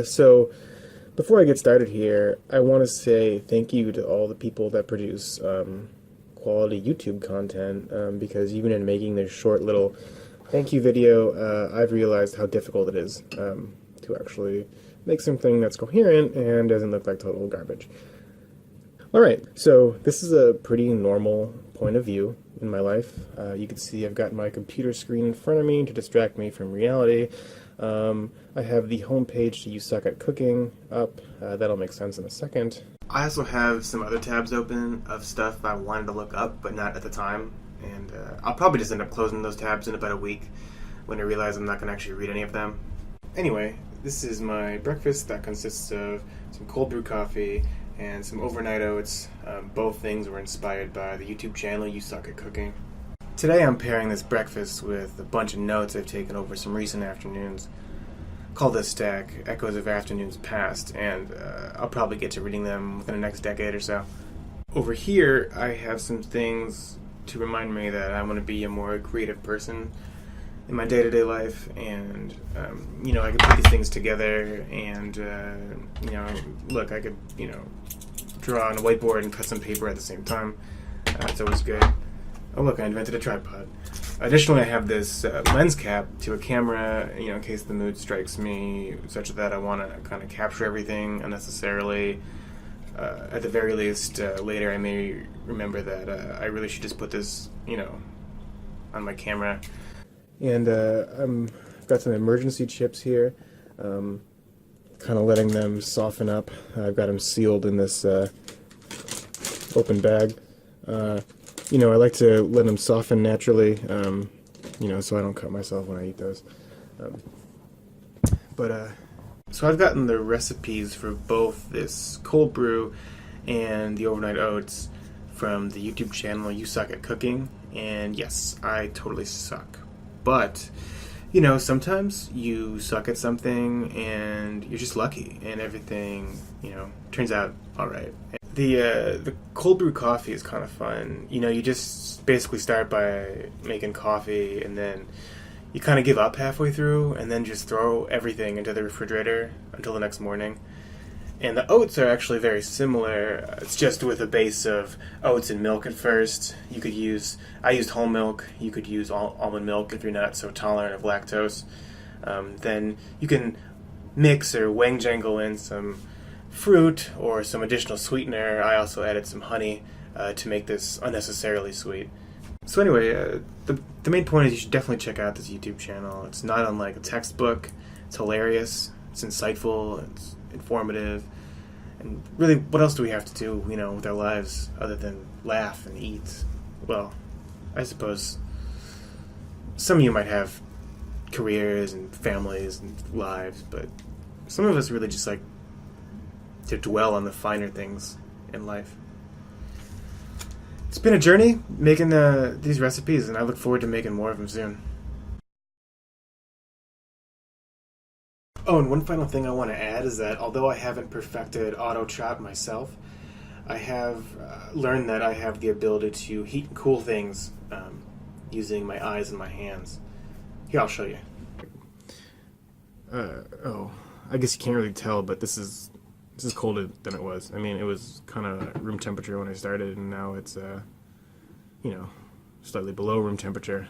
So before I get started here, I want to say thank you to all the people that produce quality YouTube content because even in making this short little thank you video, I've realized how difficult it is to actually make something that's coherent and doesn't look like total garbage. Alright, so this is a pretty normal point of view in my life. You can see I've got my computer screen in front of me to distract me from reality. I have the homepage to You Suck at Cooking up. That'll make sense in a second. I also have some other tabs open of stuff I wanted to look up, but not at the time. And I'll probably just end up closing those tabs in about a week when I realize I'm not going to actually read any of them. Anyway, this is my breakfast that consists of some cold brew coffee and some overnight oats. Both things were inspired by the YouTube channel You Suck at Cooking. Today I'm pairing this breakfast with a bunch of notes I've taken over some recent afternoons. Call this stack Echoes of Afternoons Past, and I'll probably get to reading them within the next decade or so. Over here I have some things to remind me that I want to be a more creative person in my day-to-day life, and I could put these things together and look, I could draw on a whiteboard and cut some paper at the same time. It's always good. Oh look, I invented a tripod. Additionally, I have this lens cap to a camera, in case the mood strikes me such that I want to kind of capture everything unnecessarily. At the very least, later I may remember that I really should just put this, on my camera. And I've got some emergency chips here, kind of letting them soften up. I've got them sealed in this open bag. I like to let them soften naturally, so I don't cut myself when I eat those. So I've gotten the recipes for both this cold brew and the overnight oats from the YouTube channel You Suck at Cooking, and yes, I totally suck. But, sometimes you suck at something and you're just lucky and everything, turns out alright. The cold brew coffee is kind of fun. You just basically start by making coffee and then you kind of give up halfway through and then just throw everything into the refrigerator until the next morning. And the oats are actually very similar. It's just with a base of oats and milk at first. I used whole milk. You could use almond milk if you're not so tolerant of lactose. Then you can mix or wang jangle in some fruit or some additional sweetener. I also added some honey to make this unnecessarily sweet. So anyway, the main point is you should definitely check out this YouTube channel. It's not unlike a textbook. It's hilarious. It's insightful. It's informative. And really, what else do we have to do, with our lives other than laugh and eat? Well, I suppose some of you might have careers and families and lives, but some of us really just like to dwell on the finer things in life. It's been a journey making these recipes, and I look forward to making more of them soon. Oh, and one final thing I want to add is that although I haven't perfected auto chop myself, I have learned that I have the ability to heat and cool things using my eyes and my hands. Here, I'll show you. I guess you can't really tell, but this is colder than it was. I mean, it was kind of room temperature when I started, and now it's, slightly below room temperature.